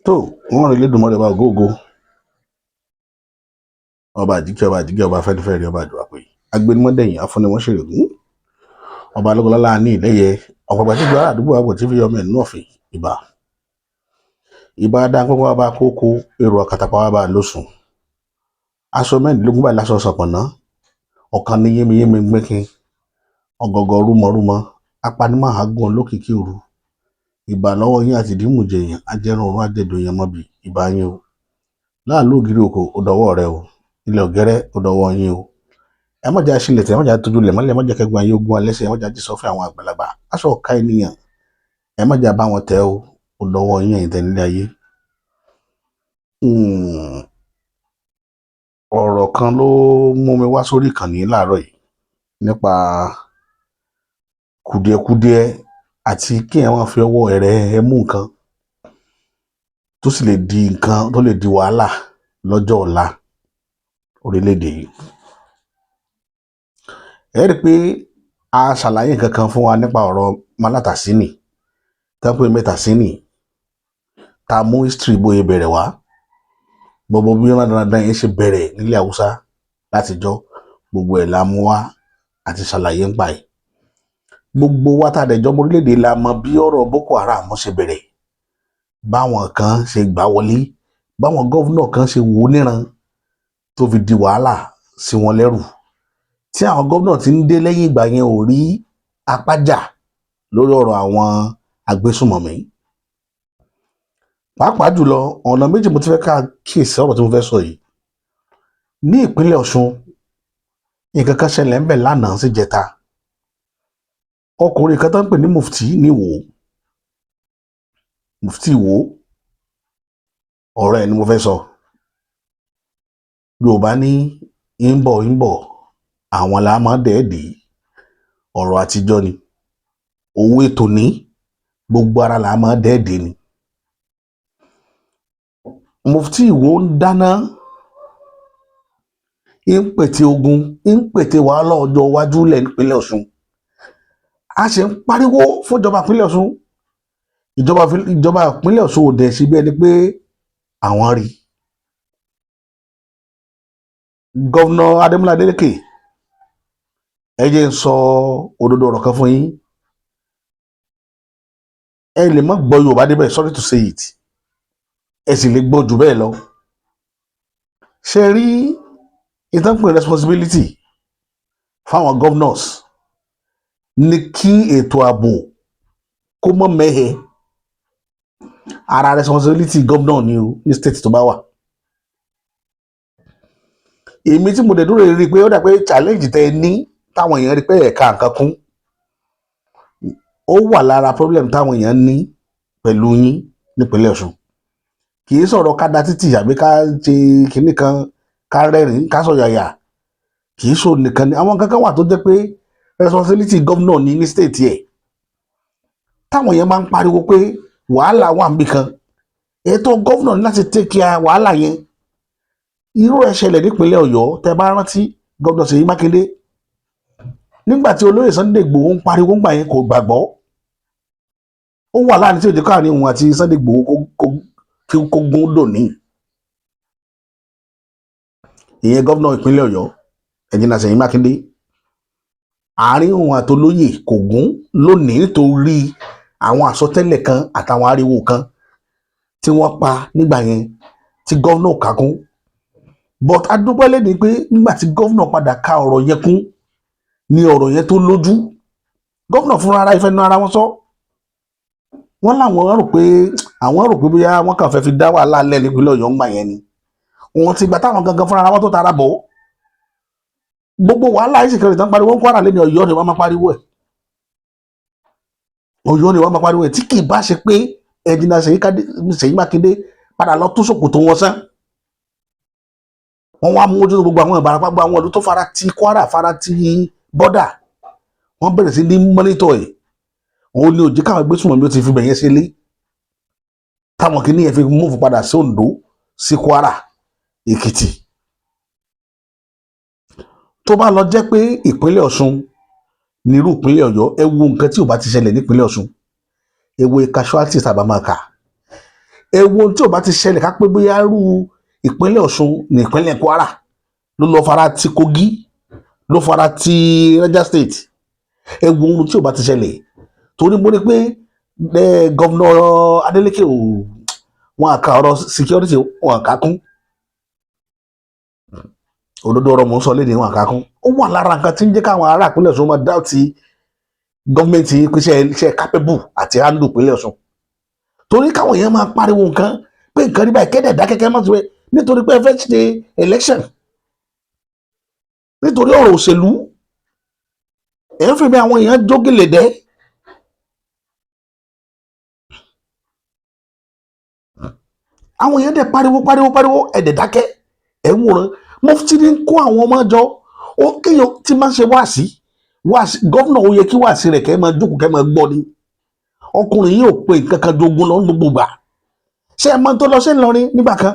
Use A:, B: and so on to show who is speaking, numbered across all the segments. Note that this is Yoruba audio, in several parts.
A: tó wọn rìn lédùnmọ́ rẹ̀ bá gógó ọba àjíkẹ́ ọba fẹ́dífẹ́rí ọba àdúràpè agbẹnumọ́dẹ̀yìn afúnimọ́ṣẹ́rẹ̀gùn ọba alọ́gọlọ́lá ní ìlẹ́yẹ ọ̀pọ̀gbà tí gbọ́ àdúgbò àgbò tí fi ọmọ ẹ̀ náà fi ìbá dá pọ́pọ́ wa bá kókó èrò ọ̀kàtàpá wa bá lóṣùn aṣọ mẹ́rìndínlógún báyìí láṣọ ṣọ̀pọ̀nà ọ̀kan ní yémiyémi gbẹ́kin ọ̀gọ̀gọ̀ rúmọrúmọ apanimọ̀hágún olókìkí òru ìbà lọ́wọ́ yín àti ìdímùjẹyìn ajẹ́rùn ọ̀run àjẹdùn yẹn mọ́bì ìbà yín o láàlú ògiri òkò ó dọwọ́ rẹ o ilẹ̀ ògẹ́rẹ́ ó dọwọ́ yín o ẹ mọ̀jà sílẹ̀ tẹ̀ ẹ mọ̀jà tójú lẹ̀ mọ́lẹ̀ ẹ mọ̀jà kẹgbọ́n ayé ogun alẹ́sẹ̀ ẹ mọ̀jà jí sọ fún àwọn àgbàlagbà aṣọ ọ̀ka ènìyàn ẹ mọ̀jà bá wọn tẹ̀ o ó dọwọ́ yín ẹ̀yin tẹ̀ nílé ayé. ọ̀rọ̀ kan ló mú mi wá sórí ìkànnì láàárọ̀ yìí nípa kùdìẹ̀kudiẹ àti kí ẹ máa fi ọwọ́ ẹ̀rẹ̀ mú nǹkan tó sì lè di nǹkan tó lè di wàhálà lọ́jọ́ ọ̀la orílẹ̀-èdè yìí. ẹ rí i pé a ṣàlàyé nǹkan kan fún wa nípa ọ̀rọ̀ Malátàsínì tẹ́pẹ́ Mẹ́tàsínì tá a mú history bóyá bẹ̀rẹ̀ wá gbogbo bí wọn dandan yẹn ṣe bẹ̀rẹ̀ nílẹ̀ Haúsá látijọ́ gbogbo ẹ̀ la mú wá àti ṣàlàyé ń pa ẹ̀. gbogbo wa tá a dẹ̀jọ́ ọmọ orílẹ̀-èdè la mọ bí ọ̀rọ̀ Boko Haram ṣe bẹ̀rẹ̀ báwọn kan ṣe gbà wọlé báwọn gọ́vnọ̀ kan ṣe wò ó níran tó fi di wàhálà sí wọn lẹ́rù tí àwọn gọ́vnọ̀ ti ń dé lẹ́yìn ìgbà yẹn ò rí apájà lórí ọ̀rọ̀ àwọn agbésùmọ̀mí. pàápàá jùlọ ọ̀nà méjì mo ti fẹ́ ká kíyèsí ọ̀rọ̀ tí mo fẹ́ sọ yìí. ní ìpínlẹ̀ Ọ̀ṣun nǹkan kan ṣẹlẹ̀ ń bẹ̀ lánàá sí jẹta ọkùnrin kan tó ń pè ní Mufti ní Ìwó Mufti Ìwó ọ̀rọ̀ ẹ̀ ni mo fẹ́ sọ. Yorùbá ní ń bọ̀ àwọn là máa dẹ̀ẹ́dì ọ̀rọ̀ àtijọ́ ni owó ètò ní gbogbo ara là máa dẹ̀ẹ́dì ni. Mufti Ìwó ń dáná ń pète ogun ń pète wàhálà ọjọ́ iwájú lẹ̀ nípínlẹ̀ Ọ̀ṣun a ṣe ń pariwo fúnjọba ìpínlẹ̀ Ọ̀ṣun ìjọba ìpínlẹ̀ Ọ̀ṣun ò dẹ̀ síbi ẹni pé àwọn rí. Gọ́vnà Adémọ́lá Adélékè ẹ jẹ́ ń sọ òdodo ọ̀rọ̀ kan fún yín ẹ lè má gbọ́ Yorùbá débẹ̀ sorry to say it ẹ sì lè gbọ́ jù bẹ́ẹ̀ lọ. ṣe rí ìtànpẹ̀ responsibility fáwọn governors ní kí ètò ààbò kó mọ́ mẹ́hẹ ara responsibility governor ni o ní state tó bá wà. èmi tí mo dẹ̀ dúró rí i pé ó dà pé challenge tẹ ní táwọn èèyàn rí pé ẹ̀ka nǹkan kún ó wà lára problem táwọn èèyàn ní pẹ̀lú yín nípínlẹ̀ Ọ̀ṣun kì í sọ̀rọ̀ ká da títì àbí ká ṣe kinní kan ká rẹ́rìn ká sọ̀yàyà kì í sọ nìkan ni àwọn kankan wà tó jẹ́ pé responsibility governor ní state yẹ táwọn èèyàn máa ń pariwo pé wàhálà wà níbì kan ètò governor ní láti take care wàhálà yẹn irú ẹ̀ ṣẹlẹ̀ nípínlẹ̀ Ọ̀yọ́ tẹ́ bá rántí governor Ṣèyí Mákindé nígbà tí olóyè Sunday Igboho ń pariwo ńgbà yẹn kò gbàgbọ́ ó wà láàrin tí òjò káàrin òun àti Sunday Igboho kó gún dòní. ìyẹn governor ìpínlẹ̀ Ọ̀yọ́ ẹ̀jìnà Ṣèyí Mákindé àárín òun àtolóyè kò gún lónìí nítorí àwọn àsọtẹ́lẹ̀ kan àtàwọn ariwo kan tí wọ́n pa nígbà yẹn tí governor kà kún but adúpẹ́ lẹ́ni pé nígbà tí governor padà ka ọ̀rọ̀ yẹn kún ní ọ̀rọ̀ yẹn tó lójú governor fúnra ara ìfẹ́ nu ara wọn sọ wọ́n láwọn rò pé bóyá wọ́n kàn fẹ́ fi dá wàhálà lẹ̀ nípínlẹ̀ Ọ̀yọ́ ńgbà yẹn ni wọ́n ti gbà táwọn gangan fúnra ara wọn tó tara bọ̀ gbogbo wàhálà yìí sì kẹrì tán pariwo ń Kwara lé ní Ọ̀yọ́ ni wọ́n máa pariwo ẹ̀ Ọ̀yọ́ ni wọ́n máa pariwo ẹ̀ tí kì í bá ṣe pé ẹ̀jìnà Ṣèyí Mákindé padà lọ tó ṣòkòtò wọn sán wọ́n wá mú ojú gbogbo àwọn Ìbàràpá gbogbo àwọn ọdún tó fara ti Kwara fara ti bọ́dà wọ́n bẹ̀rẹ̀ sí ní mọ́nítọ̀ ẹ̀ òun ni òjì káwọn gbésùnmọ̀mí ó ti fi bẹ̀yẹn sílé táwọn kìíní yẹn fi múfù padà sí Oǹdó sí Kwara Èkìtì. tó bá lọ jẹ́ pé ìpínlẹ̀ Ọ̀ṣun nírú ìpínlẹ̀ Ọ̀yọ́ ẹ wo nǹkan tí ò bá ti ṣẹlẹ̀ nípínlẹ̀ Ọ̀ṣun ẹ wo casualties àbámáka ewu tí ò bá ti ṣẹlẹ̀ ká pé bóyá rú ìpínlẹ̀ Ọ̀ṣun ní ìpínlẹ̀ Kwara ló lọ fara ti Kogi ló fara ti Niger State, ewu tí ò bá ti ṣẹlẹ̀ torí mo rí pé gọ́vnà Adeleke wọn àka ọ̀rọ̀ security wọn àka kún, òdodo ọ̀rọ̀ mò ń sọ léde wọn àka kún. Ó wà lára nǹkan tí ń jẹ́ káwọn ará ìpínlẹ̀ Ọ̀ṣun máa dáùtì gọ́ọ̀mẹ̀ntì pé iṣẹ́ capable àti handle ìpínlẹ̀ Ọ̀ṣun, torí káwọn èèyàn máa pariwo nǹkan pé nǹkan rí báyìí kéde dákẹ́kẹ́ má ti wẹ̀ nítorí pé ẹ fẹ́ ṣe election, nítorí ọ̀rọ̀ òṣèlú ẹ̀ ń fi bí àwọn èèyàn jógìlè dẹ́. Àwọn èèyàn dẹ̀ pariwo ẹ̀dẹ̀ dákẹ́ ẹ̀ ń wòran. Mufti ní kó àwọn ọmọ jọ ó kéèyàn tí máa ń ṣe wáàsí gọ́vnà ó yẹ kí wáàsí rẹ̀ kẹ́ máa jókòó kẹ́ máa gbọ́ ni. Ọkùnrin yìí ò pe nǹkan kan dogun lọ gbogbo gbà. Ṣé ẹ máa tó lọ sí Ìlọrin nígbà kan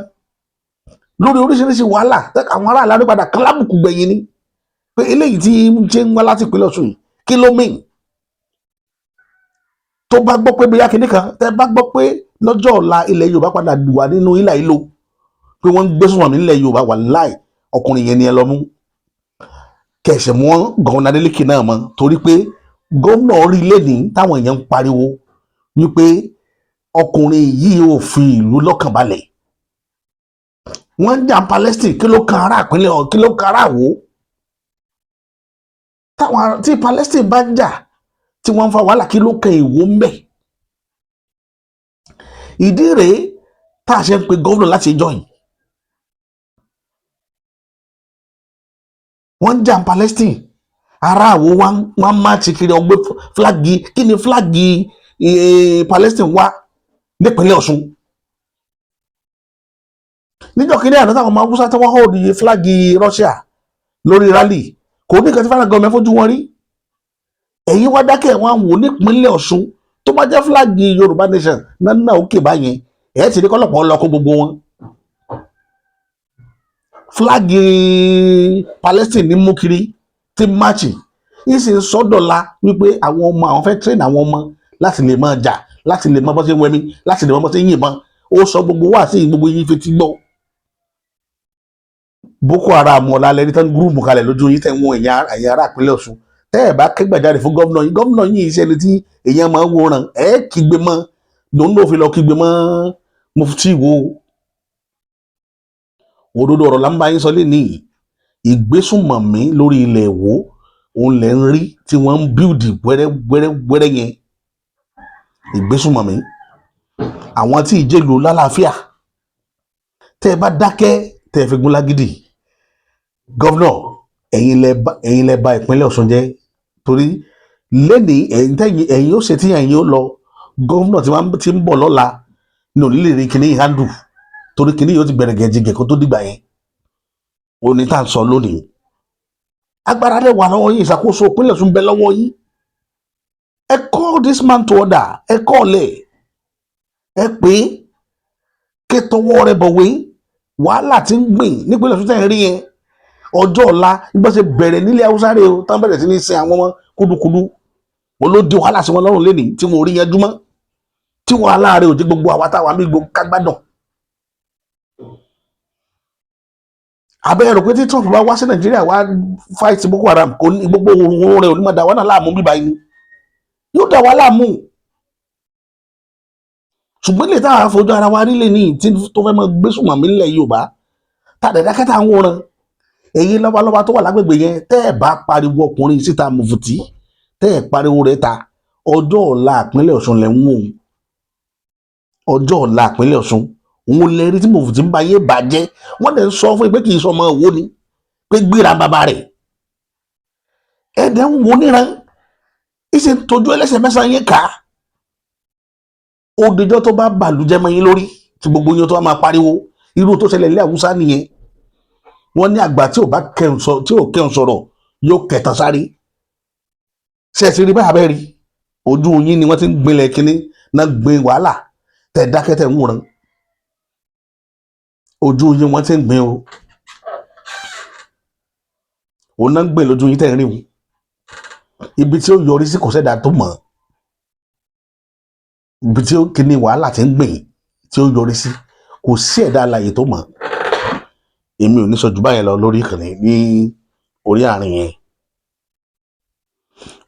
A: lórí oríṣiríṣi wàhálà àwọn ará Ìlọrin padà kan lábùkù gbẹ̀yìn ni pé eléyìí tí ṣe ń wá láti ìpínlẹ̀ Ọ̀ṣun yìí kí ló mìn. Tó bá gbọ́ pé bóyá kinní kan tẹ́ bá gbọ́ pé lọ́jọ́ ọ̀la ilẹ̀ Yorùbá padà wà nínú ìlà ìlò pé wọ́n ń gbé sùnmọ̀ nílẹ̀ Yorùbá wà láì ọkùnrin yẹn ni ẹ lọ mú kẹsẹ̀ mọ́ gọ́vnà Adeleke náà mọ́, torí pé gómìnà orí lẹ́nìí táwọn èèyàn ń pariwo wípé ọkùnrin yìí ò fi ìlú lọ́kàn balẹ̀. Wọ́n ń jà Palestine, kí ló kan ará ìpínlẹ̀ kí ló kan ará Ìwó. Tí Palestine bá ń jà tí wọ́n ń fa wàhálà kí ló kan Ìwó ń bẹ̀. Ìdí rèé tá a ṣe ń pe gómìnà láti ìjọ yìí. Wọ́n ń jà Palestine, ará Ìwó wọ́n máa ti kiri ọgbẹ́ fúláàgì kí ni fúláàgì Palestine wá nípínlẹ̀ Ọ̀ṣun. Níjọ́ kínní àná táwọn ọmọ Haúsá tí wọ́n hold fúláàgì Russia lórí rally kò ní nǹkan tí fẹ́ràn gọ́ọ̀mẹ̀ fojú wọn rí. Ẹ̀yin wá dákẹ́ wọn wò nípínlẹ̀ Ọ̀ṣun tó bá jẹ́ fúláàgì Yorùbá nation náà òkè báyẹn ẹ̀ ti ní kọ́lọ́pọ̀ ọlọ́kọ́ gbogbo wọn. Fúláàgì Palestine ní mú kiri tí máàchì yìí sì ń sọ́dọ̀la wípé àwọn ọmọ àwọn fẹ́ train àwọn ọmọ láti lè máa jà láti lè máa bọ́ sí wẹmi láti lè máa bọ́ sí yìnbọn. Ó sọ gbogbo wá sí gbogbo yín fi ti gbọ́. Boko Haram ọ̀la lẹni tán gúrùmù kalẹ̀ lójú yín tẹ̀ ń wọ ẹ̀yìn ará ìpínlẹ̀ Ọ̀ṣun tẹ́ ẹ̀ bá kẹ́gbàjáde fún gómìnà yìí iṣẹ́ ni tí èèyàn máa ń wòran ẹ̀ kígbe mọ́ lòun ló fi lọ kígbe mọ́ Mufti wo. Òdodo ọ̀rọ̀ là ń bá yín sọ lẹ́ni ìgbésùnmọ̀mí lórí ilẹ̀ Ìwó òun lẹ̀ ń rí tí wọ́n ń bíldì wẹ́rẹ́wẹ́rẹ́ yẹn. Ìgbésùnmọ̀mí àwọn tí ìjẹ́lu lálàáfíà tẹ́ ẹ bá dákẹ́ tẹ́ ẹ fi gún lágídì. Gọ́vnà ẹ̀yin lẹ bà ìpínlẹ̀ Ọ̀ṣun jẹ́ torí lẹ́ni ẹ̀yin ó ṣe tí ẹ̀yin ó lọ gọ́vnà tí ń bọ̀ lọ́la ní onílé rí kíní handle torí kíní yóò ti bẹ̀rẹ̀ gẹ̀jigẹ̀ kó tó dìgbà yẹn. Òní tá à ń sọ lónìí agbára lè wà lọ́wọ́ yín, ìṣàkóso ìpínlẹ̀ Ọ̀ṣun bẹ lọ́wọ́ yín. Ẹ call this man to order, ẹ kọ́ọ̀lẹ̀ ẹ pé kẹtọwọ́ rẹ bọ̀wé wàhálà tí ń gbìn nípínlẹ̀ Ọ̀ṣun tẹ̀ ń rí yẹn ọjọ́ ọ̀la nígbà tí bẹ̀rẹ̀ nílẹ̀ Haúsá rẹ̀ o tán bẹ̀rẹ̀ sí ní sin àwọn ọmọ kúdukúdu wọn ló di wàhálà sí wọn lọ́rùn lẹ́nìí tí wọn ò rí yanjú mọ́ tí wàhálà rẹ̀ ò jẹ́ gbogbo àwa táwa mí gbogbo kágbádùn. Abẹ́rẹ́ rò pé tí Trump bá wá sí Nàìjíríà wá fight Boko Haram kò ní gbogbo òun rẹ̀ ò ní máa dà wá náà láàmú bíbá yìí yóò dà wá láàmú. Ṣùgbọ́n lè táwọn afojú ara wa rí lè ní tí tó fẹ́ máa gbé sùnmọ̀ mí nílẹ̀ Yorùbá tàdé dákẹ́tà ń wòran. Èyí lọ́balọ́ba tó wà lágbègbè yẹn tẹ́ ẹ̀ bá pariwo ọkùnrin síta Mufti tẹ́ ẹ̀ pariwo rẹ̀ ta ọjọ́ ọ̀la ìpínlẹ̀ Ọ̀ṣun lẹ̀ ń wò ó. Ọjọ́ ọ̀la ìpínlẹ̀ Ọ̀ṣun òun lè rí tí Mufti ń bá yé bàjẹ́ wọ́n dẹ̀ ń sọ fún pé kì í sọ ọmọ òwò ni pé gbéra bàbá rẹ̀ ẹ̀dẹ̀ ń wo níran ìṣe tójú ẹlẹ́sẹ̀ mẹ́sàn-án yẹn kà á. Òdìjọ́ tó bá bàlújẹ́ mọ́ yín lórí tí gbogbo yín tó wá máa pariwo irú tó ṣẹlẹ̀ ilé Haúsá nìyẹn. Wọ́n ní àgbà tí ò kẹ́hùn sọ̀rọ̀ yóò kẹtàn sáré. Ṣé ẹ ti rí báyà bẹ́ẹ̀ rí ojú yín ni wọ́n ti ń gbinlẹ̀ kínní náà gbin wàhálà tẹ̀ dákẹ́ tẹ̀ ń wòran. Ojú yín wọ́n ti ń gbin o òun náà ń gbìn lójú yín tẹ̀ ń rìn o. Ibi tí ó yọrí sí kò sẹ́dá tó mọ̀ ibi tí ó kíní wàhálà ti ń gbìn tí ó yọrí sí kò sí ẹ̀dá alààyè tó mọ̀. Èmi ò ní sọ jù báyẹn lọ lórí ìkànnì ní orí àárín yẹn.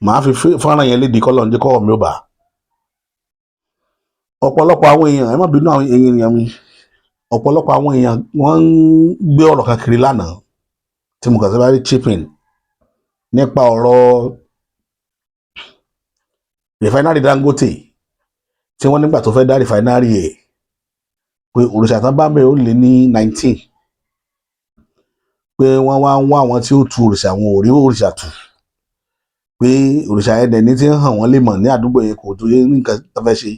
A: Màá fi fọ́nrán yẹn lédi kọ́lọ̀ ń jẹ́ kọ́wọ́ mi ó bà á. Ọ̀pọ̀lọpọ̀ àwọn èèyàn, ẹ má bínú àwọn èèyàn mi, ọ̀pọ̀lọpọ̀ àwọn èèyàn wọ́n ń gbé ọ̀rọ̀ kan kiri lánàá tí mo kàn sí bá rí chipping nípa ọ̀rọ̀ refinery Dangote tí wọ́n nígbà tó fẹ́ dá refinery ẹ̀ pé òrìṣà tán bá bẹ̀rẹ̀ ó lé ní 19 pé wọ́n wá ń wá àwọn tí ó tu òrìṣà, wọn ò rí òrìṣà tù, pé òrìṣà ẹ̀dẹ̀ ní tí ń hàn wọ́n lè mọ̀ ní àdúgbò yẹn kò tó yẹ nǹkan tó fẹ́ ṣe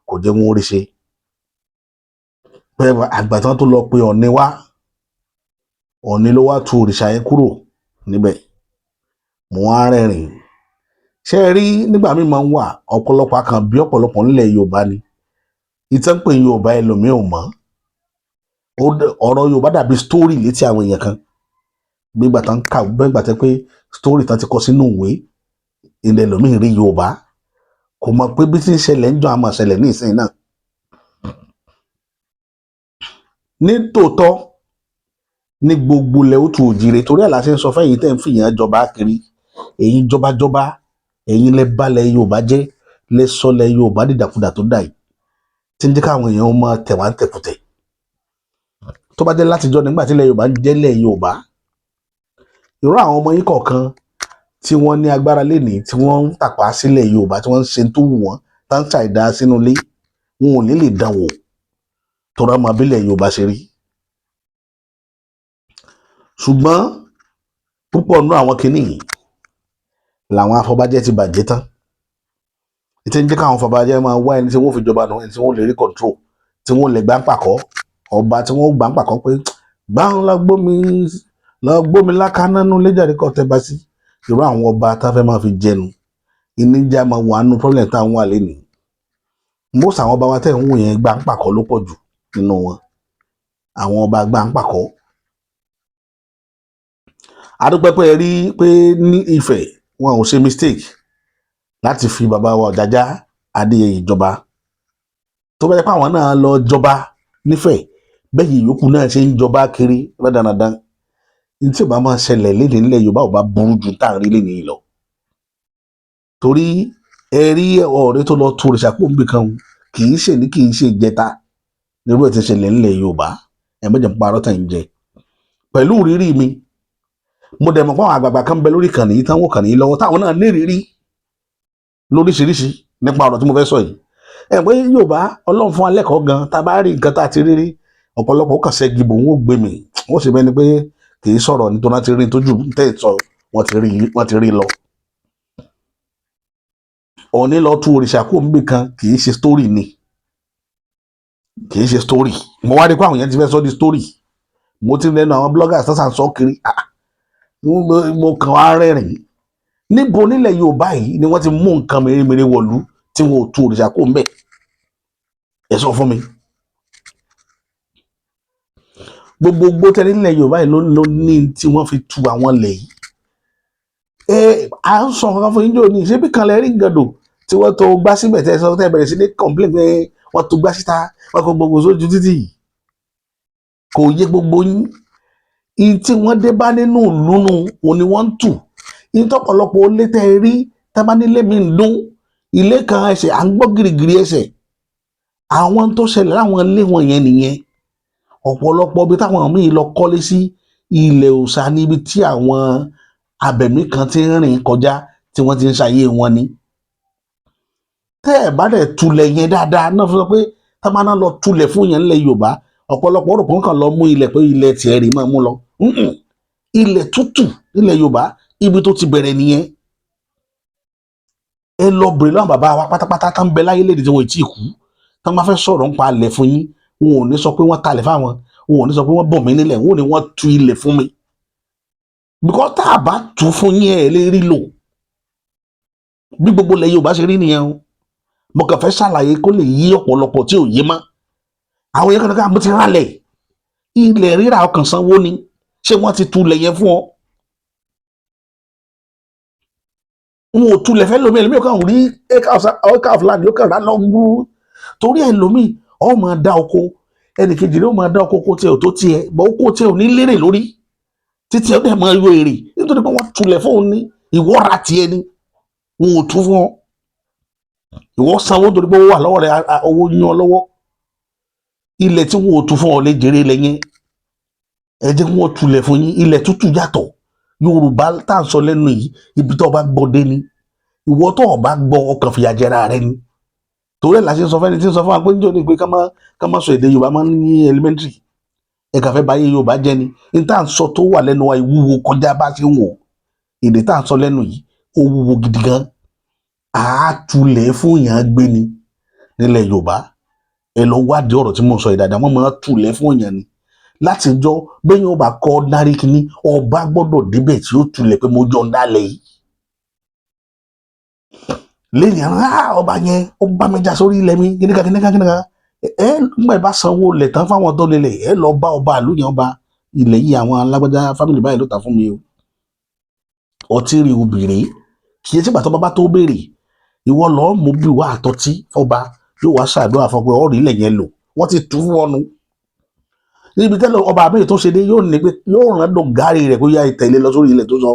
A: kò jẹ́ wọn ó rí ṣe. Pé àgbàtàn tó lọ pé Ọ̀ọ̀ni wá, Ọ̀ọ̀ni ló wá tu òrìṣà yẹn kúrò níbẹ̀. Mo wá rẹ́rìn. Ṣé ẹ rí nígbà míì máa ń wà ọ̀pọ̀lọpọ̀ akàn bí ọ̀pọ̀lọpọ̀ nílẹ̀ Yorùbá ni ìtàn pé Yorùbá ẹlòmíì ò mọ̀. Ọ̀rọ̀ Yorùbá dàbí story létí àwọn èèyàn kan gbígbà tán kà gbẹ́gbà tẹ́ pé story tán ti kọ sínú ìwé ilẹ̀ ẹlòmíì rí Yorùbá kò mọ̀ pé bí tí ń ṣẹlẹ̀ ń jọ àmọ̀ ṣẹlẹ̀ ní ìsìn náà. Ní tòótọ́ ní gbogbo ilẹ̀ ó tu òjìrè torí àlàṣẹ ń sọ fẹ́yìn tẹ́ ń fìyàn jọba kiri, ẹ̀yin jọba ẹ̀yin lẹ balẹ̀ Yorùbá jẹ́, lẹ sọlẹ̀ Yorùbá dìdàkudà tó dà yìí tí ń jẹ́ káwọn èèyàn máa tẹ̀ wá ń tẹ̀kùtẹ̀. Tó bá jẹ́ látijọ́ nígbà tí ilẹ̀ Yorùbá ń jẹ́lẹ̀ Yorùbá, irú àwọn ọmọ yín kọ̀ọ̀kan tí wọ́n ní agbára lénìí tí wọ́n ń tàpá sílẹ̀ Yorùbá tí wọ́n ń ṣe tó wù wọ́n tá ń ṣàìdá sínú ilé, wọn ò ní lè dán wò tó rá mọ abílẹ̀ Yorùbá ṣe rí. Ṣùgbọ́n púpọ̀ nínú àwọn kinní yìí làwọn afọbajẹ́ ti bàjẹ́ tán. Ìtí ń jẹ́ káwọn afọbajẹ́ máa wá ẹni tí wọ́n fi jọba nù, ẹni tí wọ́n lè rí control, tí wọ́n lè gbá ń pàkọ́, ọba tí wọ́n gbá ń pàkọ́ pé gbáhùn lọ gbómi lákaná nú léjàre kọ́ tẹ́ bá sí. Irú àwọn ọba tá fẹ́ máa fi jẹnu ìníjà máa wà nù problem táwọn wà lénìí. Most àwọn ọba wa tẹ̀ ń wò yẹn gbá ń pàkọ́ ló pọ̀ jù nínú wọn. Àwọn ọba gbá ń pàkọ́. Adúpẹ́pẹ́ rí pé ní Ifẹ̀ wọn ò ṣe mistake láti fi bàbá wa Ọ̀jájá Adéyẹyè jọba. Tó bá jẹ́ pé àwọn náà lọ jọba nífẹ̀ẹ́ bẹ́ẹ̀ yòókù náà ṣe ń jọba kiri dánadáná. Ní tí ò bá máa ṣẹlẹ̀ lédè nílẹ̀ Yorùbá ò bá burú ju tá à ń rí lénìí lọ. Torí ẹ rí ọ̀rẹ́ tó lọ tu òrìṣà kó ń bì kan kì í ṣe ní kì í ṣe ìjẹta nírú ẹ̀ tí ṣẹlẹ̀ nílẹ̀ Yorùbá ẹ̀ mẹ́jọ ń parọ́ tàn ń jẹ. Pẹ̀lú ìrírí mi mo dẹ̀ mọ̀ pé àwọn àgbààgbà kan bẹ lórí ìkànnì yìí táwọn kàn ní lọ́wọ́ táwọn náà ní ìrírí lóríṣiríṣi nípa ọ̀rọ̀ tí mo fẹ́ sọ yìí. Ẹ pé Yorùbá Ọlọ́run fún alẹ́kọ̀ọ́ gan tá a bá rí nǹkan tá a ti rí ọ̀pọ̀lọpọ̀ ó kàn ṣẹ́gi bò wọ́n gbé mi wọ́n sì bẹ́ni pé kì í sọ̀rọ̀ nítorí wọ́n ti rí tójú tẹ́ ẹ̀ sọ wọ́n ti rí lọ. Ọ̀ọ̀ni lọ tu òrìṣà kó ń bì kan kì í ṣe story ni, kì í ṣe story. Mo wá rí pé àwọn yẹn ti fẹ́ sọ di story. Mo ti lẹ́nu àwọn bloggers tó sàn sọ kiri mo kàn wá rẹ́rìn. Níbo nílẹ̀ Yorùbá yìí ni wọ́n ti mú nǹkan mèremère wọ̀lú tí wọn ò tu òrìṣà kó ń bẹ̀? Ẹ sọ fún mi. Gbogbo tẹ́lẹ̀ nílẹ̀ Yorùbá yìí ló ní tí wọ́n fi tu àwọn ilẹ̀ yìí. À ń sọ nǹkan fún yín jò ní ṣé bí kan lè rí gàdò tí wọ́n tó gbá síbẹ̀ tẹ́ sọ tẹ́ bẹ̀rẹ̀ sí ní complain pé wọ́n tó gbá síta wọ́n kó gbogbo sójú títì. Kò yé gbogbo yín. Ìyí tí wọ́n dé bá nínú ìlú nu òun ni wọ́n ń tù. Ìyí tọ́pọ̀lọpọ̀ olé tẹ́ rí tábà nílé mi ń dún ilé kan ẹsẹ̀ à ń gbọ́ gìrìgìrì ẹsẹ̀. Àwọn tó ṣẹlẹ̀ láwọn ilé wọn yẹn nìyẹn. Ọ̀pọ̀lọpọ̀ ibi táwọn míì lọ kọ́lé sí ilẹ̀ òòṣà níbi tí àwọn abẹ̀mí kan ti ń rìn kọjá tí wọ́n ti ń ṣayé wọn ni. Tẹ́ ẹ̀ bá dẹ̀ tulẹ̀ yẹn dáadáa náà fi sọ pé tábà náà lọ tulẹ̀ fún yẹn nílẹ̀ Yorùbá ọ̀pọ̀lọpọ̀ rò pé wọ́n kàn lọ mú ilẹ̀ pé ilẹ̀ tiẹ̀ rí máa mú lọ. Ilẹ̀ tútù nílẹ̀ Yorùbá ibi tó ti bẹ̀rẹ̀ nìyẹn. Ẹ lọ bèrè lọ́wọ́ bàbá wa pátápátá tá ń bẹ láyé lédè tí wọ́n ti kú tá máa fẹ́ sọ̀rọ̀ ń pa alẹ̀ fún yín wọn ò ní sọ pé wọ́n talẹ̀ fáwọn wọn ò ní sọ pé wọ́n bọ̀ mí nílẹ̀ wọn ò ní wọ́n tu ilẹ̀ fún mi. Because tá a bá tu fún yín ẹ̀ lè rí lò bí gbogbo ilẹ̀ Yorùbá ṣe rí nìyẹn o. Mo kàn fẹ́ ṣàlàyé kó lè yí ọ̀pọ̀lọpọ̀ tí ò yé mọ́. Àwọn yẹn kan mo ti rálẹ̀ ilẹ̀ rírà ọkàn sanwó ni ṣé wọ́n ti tulẹ̀ yẹn fún ọ? Wọn ò tulẹ̀ fẹ́ lómi ẹlòmíì kan rí acre of land yóò kàn rà lọ gbúrú torí ẹlòmíì ọ máa dá oko ẹnì kejì rẹ ó máa dá oko kó tiẹ̀ ò tó tiẹ̀ bọ́ oko tiẹ̀ ò ní lérè lórí títí ẹ̀ ó dẹ̀ máa yọ èrè nítorí pé wọ́n tulẹ̀ fóun ní ìwọ ra tiẹ̀ ni wọn ò tú fún ọ ìwọ sanwó nítorí pé owó wà lọ́wọ́ rẹ owó yán ọ lọ́wọ́ ilẹ̀ tí wọn ò tú fún ọ lè jèrè ilẹ̀ yẹn ẹ jẹ́ kí wọ́n tulẹ̀ fún yín ilẹ̀ tútù yàtọ̀ Yorùbá tá à ń sọ lẹ́nu yìí ibi tó o bá gbọ́ dé ni ìwọ tó o bá gbọ́ ọkàn fìyà jẹra rẹ ni torí ẹ̀ la ṣe ń sọ fẹ́ni tí ń sọ fún wa pé níjọ́ ni pé ká má sọ èdè Yorùbá máa ń ní elementary ẹ̀ka fẹ́ báyé Yorùbá jẹ́ ni ní tá à ń sọ tó wà lẹ́nu wa ìwúwo kọjá bá ṣe ń wò èdè tá à ń sọ lẹ́nu yìí ó wúwo gidi gan àátulẹ̀ fún èèyàn gbé ni nílẹ̀ Yorùbá ẹ lọ wádìí ọ̀rọ̀ tí mò ń sọ yìí dáadáa wọ́n máa tulẹ̀ fún èèyàn ni láti jọ bẹ́yìn ọba kọ́ dárí kínní ọba gbọ́dọ̀ débẹ̀ tí ó tulẹ̀ pé mo jọ ń dálẹ̀ yìí lẹ́yìn ọba yẹn ó bá mi já sórí ilẹ̀ mi kíníkà ẹ nígbà bá sanwó lẹ̀ tán fáwọn tó lélẹ̀ ẹ lọ bá ọba àlùyàn ọba ilẹ̀ yìí àwọn alágbájá fámìlì báyìí ló ta fún mi o ọtí rí obìnrin kì í ṣe pàtó bàbá tó béèrè ìwọ lọ mú bí wà àtọtí fọba yóò wá ṣàdúrà fún pé ọ̀rọ̀ ilẹ̀ yẹn lò wọ́n ti tú wọnú níbi tẹ́lẹ̀ ọba àbẹ́yẹ tó ṣe dé yóò ní pé yóò rán dọ̀gárì rẹ̀ kó yá ìtẹ̀lé lọ sórí ilẹ̀ tó sọ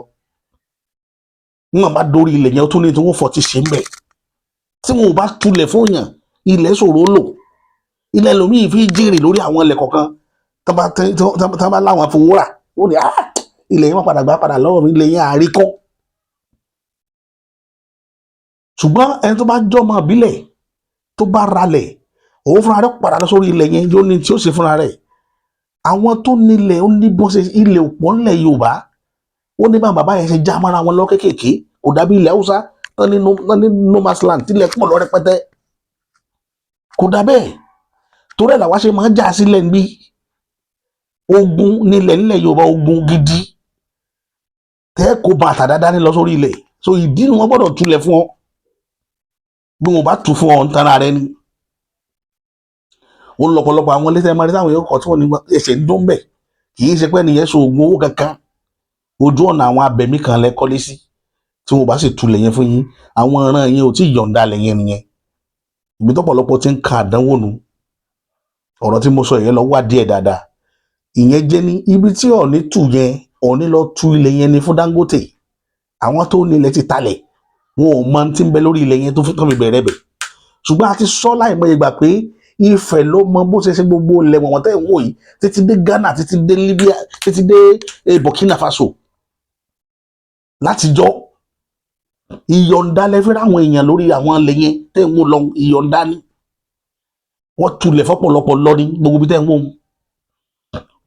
A: wọn bá dórí ilẹ̀ yẹn ó tún ní tí wọ́n fọ́ ti ṣe ń bẹ̀ tí wọn ò bá tulẹ̀ fún yàn ilẹ̀ ṣòro lò ilẹ̀ lòmíì fi jèrè lórí àwọn ilẹ̀ kọ̀ọ̀kan tá bá láwọn fowó rà ó ní ilẹ̀ yẹn wọ́n padà gbà padà lọ́wọ́ mi ilẹ̀ yẹn àríkọ́ ṣùgbọ́n ẹni tó bá jọmọ ìbílẹ̀ tó bá ralẹ̀ òun fúnra rẹ̀ padà lọ sórí ilẹ̀ yẹn yóò ní tí ó ṣe fúnra rẹ̀ àwọn tó nílẹ̀ ó ní bọ́n ṣe ilẹ̀ òpó ńlẹ̀ Yorùbá ó ní bá bàbá yẹn ṣe já mọ́ra wọn lọ kéékèèké kò dàbí ilẹ̀ Haúsá tán ní no man's land tílẹ̀ pọ̀ lọ rẹpẹtẹ kò dà bẹ́ẹ̀ torí ẹ̀ làwa ṣe máa ń já sílẹ̀ níbí ogun nílẹ̀ Yorùbá ogun gidi tẹ́ kó bá àtàdá dání lọ sórí ilẹ̀ so ìdí ni wọ́n gbọ́dọ̀ tulẹ̀ fún ọ bí wọn bá tu fún ọ ń tanra rẹ ni ó lọ́pọ̀lọpọ̀ àwọn ilé tẹmọrí táwọn yóò kọ tí wọn ní ẹsẹ ń dún bẹ kì í ṣe pé nìyẹn so oògùn owó kankan ojú ọ̀nà àwọn abẹ̀mí kan lẹ kọ́lé sí tí wọn bá sì tulẹ̀ yẹn fún yín àwọn ọ̀ràn yẹn ò tí ì yọ̀ǹda lẹ̀ yẹn nìyẹn ibi tọ́pọ̀lọpọ̀ ti ń ka àdánwò nu ọ̀rọ̀ tí mo sọ yẹn lọ wá díẹ̀ dáadáa ìyẹn jẹ́ ní ibi tí Ọọ̀ni tù yẹn Ọọ̀ni lọ tu ilẹ̀ yẹn ní fún Dangote àwọn tó nílẹ̀ ti talẹ̀ wọn ò mọ tí ń bẹ lórí ilẹ̀ yẹn tó fi bẹ̀rẹ̀ bẹ̀ ṣùgbọ́n a ti sọ láìmọ̀ ìgbà pé Ifẹ̀ ló mọ bó ṣe gbogbo ilẹ̀ wọ̀n tẹ́ ń wò yìí títí dé Ghana títí dé Libya títí dé Burkina Faso látijọ́ ìyọ̀ǹda lẹ́fẹ́ ráwọn èèyàn lórí àwọn ilẹ̀ yẹn tẹ́ ń wò lọ ìyọ̀ǹda ni wọ́n tulẹ̀ fọ́pọ̀lọpọ̀ lọ ní gbogbo ibi tẹ́ ń wò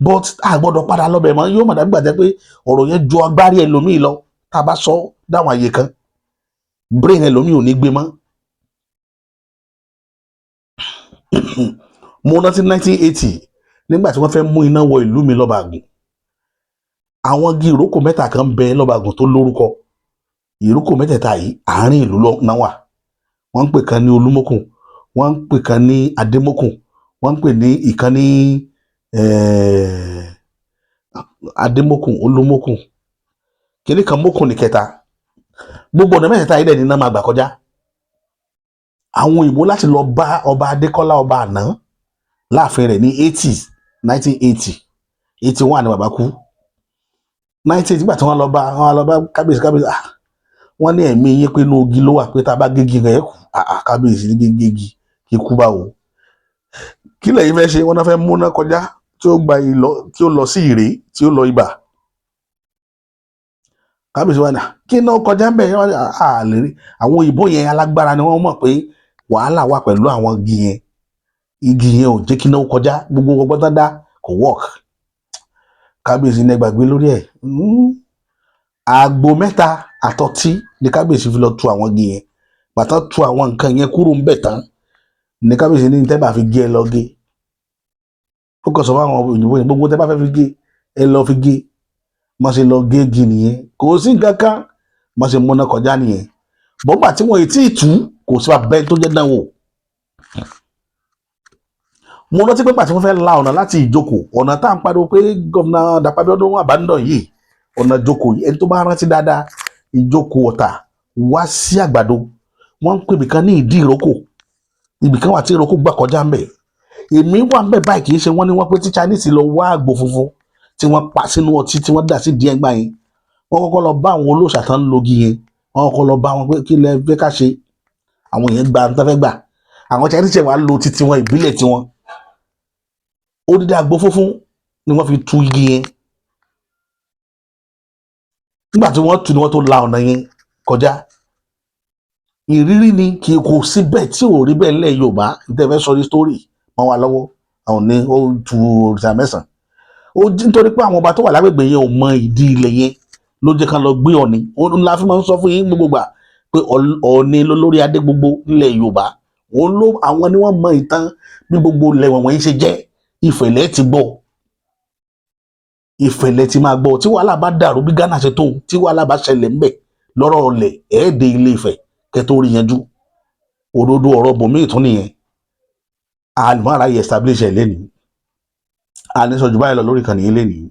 A: but a gbọ́dọ̀ padà lọ́bẹ̀ mọ́ yóò mọ̀ dàbí gbàjẹ́ pé ọ̀rọ̀ yẹn ju agbárí ẹlòmíì lọ tá a bá sọ dáwọn àyè kan brain ẹlòmíì ò ní gbé mọ́ mo rántí 1980 nígbà tí wọ́n fẹ́ mú iná wọ ìlú mi lọ́bàgùn àwọn igi ìrókò mẹ́ta kan bẹ lọ́bàgùn tó lórúkọ ìrókò mẹ́tẹ̀ẹ̀ta yìí àárín ìlú náà wà wọ́n ń pè kan ní Olúmọ́kùn wọ́n ń pè kan ní Adémọ́kùn wọ́n ń pè ní ìkan ní Adémọ́kùn Olúmọ́kùn kíní kan mọ́kùn ní kẹta gbogbo ọ̀nà mẹ́tẹ̀ẹ̀ta yìí dẹ̀ ní iná máa gbà kọjá àwọn òyìnbó láti lọ bá ọba Adékọ́lá ọba àná láàfin rẹ̀ ní 1980 81 ni bàbá kú 1980 nígbà tí wọ́n lọ bá kábíyèsí wọ́n ní ẹ̀mí yín pé inú ogi ló wà pé tá a bá gégi rẹ̀ kù kábíyèsí ní gégi kí kú bá wò kí lẹ́yìn fẹ́ ṣe wọ́n náà fẹ́ múná kọjá tí ó lọ sí Ìré tí ó lọ Ibà kábíyèsí wà ní kí náà kọjá ń bẹ̀ àlè rí àwọn òyìnbó yẹn alágbára ni wọ́n mọ̀ pé wàhálà wà pẹ̀lú àwọn igi yẹn ò jẹ́ kí náà kọjá gbogbo ọgbọ́n tán dá kò work kábíyèsí ní ẹgbàgbé lórí ẹ̀ àgbo mẹ́ta àtọtí ní kábíyèsí fi lọ tu àwọn igi yẹn bàtà tu àwọn nǹkan yẹn kúrò ń bẹ̀ tán ní kábíyèsí ní tẹ́ bá fi gé ẹ lọ gé ó kàn sọ fún àwọn òyìnbó yẹn gbogbo tẹ́ bá fẹ́ fi gé ẹ lọ fi gé má ṣe lọ gé igi nìyẹn kò sí nǹkan kan má ṣe múná kọjá nìyẹn bọ́gbà tí wọ́n ti tú kò sí abẹ́ tó jẹ́ dánwò mo rántí pé pàtí wọ́n fẹ́ la ọ̀nà láti Ìjókòó ọ̀nà tá à ń pariwo pé gómìnà Dàpọ̀ Abíọ́dún àbádọ́ yìí ọ̀nà Ìjókòó yìí ẹni tó bá rántí dáadáa Ìjókòó Ọ̀tà wá sí Àgbàdo wọ́n ń pè ibìkan ní Ìdí Ìrókò ibìkan wà tí ìrókò gbà kọjá ń bẹ̀ èmi wà ń bẹ̀ báyìí kì í ṣe wọ́n ní wọ́n pé tí Chinese lọ wá àgbò funfun tí wọ́n pa sínú ọtí tí wọ́n dà sí díẹ̀ gbà yẹn wọ́n kọ́kọ́ lọ bá àwọn olóòṣà tán ń logi yẹn wọ́n kọ́kọ́ lọ bá wọn pé kí lẹ fẹ́ ká ṣe àwọn yẹn gba ń tafẹ́ gbà àwọn Chinese wà lo titi wọn ìbílẹ̀ tiwọn ó dídá àgbò funfun ni wọ́n fi tú igi yẹn nígbà tí wọ́n tú ni wọ́n tó la ọ̀nà yẹn kọjá ìrírí ni kì í kò síbẹ̀ tí ò rí bẹ́ẹ̀ ńlẹ̀ Yorùbá ìtẹ́fẹ́ sọ ní story wọn wà lọ́wọ́ àwọn ní ó tu òrìṣà mẹ́sàn-án ó nítorí pé àwọn ọba tó wà lágbègbè yẹn ò mọ ìdí ilẹ̀ yẹn ló jẹ́ ká lọ gbé Ọ̀ọ̀ni òun la fi máa ń sọ fún yín gbogbo gbà pé Ọ̀ọ̀ni lórí adé gbogbo nílẹ̀ Yorùbá àwọn ni wọ́n mọ ìtàn bí gbogbo ilẹ̀ wọ̀nyí ṣe jẹ́ Ifẹ̀lẹ́ ti gbọ́ Ifẹ̀lẹ́ ti máa gbọ́ tí wàhálà bá dàrú bí Ghana ṣe tó tí wàhálà bá ṣẹlẹ̀ ńbẹ̀ lọ́rọ̀ ọ̀lẹ̀ ẹ̀ẹ́dẹ̀ Ilé Ifẹ̀ kẹtó rí yanjú òdodo ọ̀rọ̀ bòmíì tún nìyẹn àlùmọ́ra yẹ establish ẹ̀ lẹ́nìí àníṣọ́jú báyìí lọ lórí ìkànnì yìí lẹ́nìí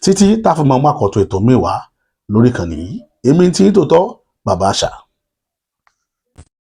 A: títí táfi máa mú àkọ́tún ètò míì wá lórí ìkànnì yìí èmi tí tòótọ́ Bàbá Àṣà.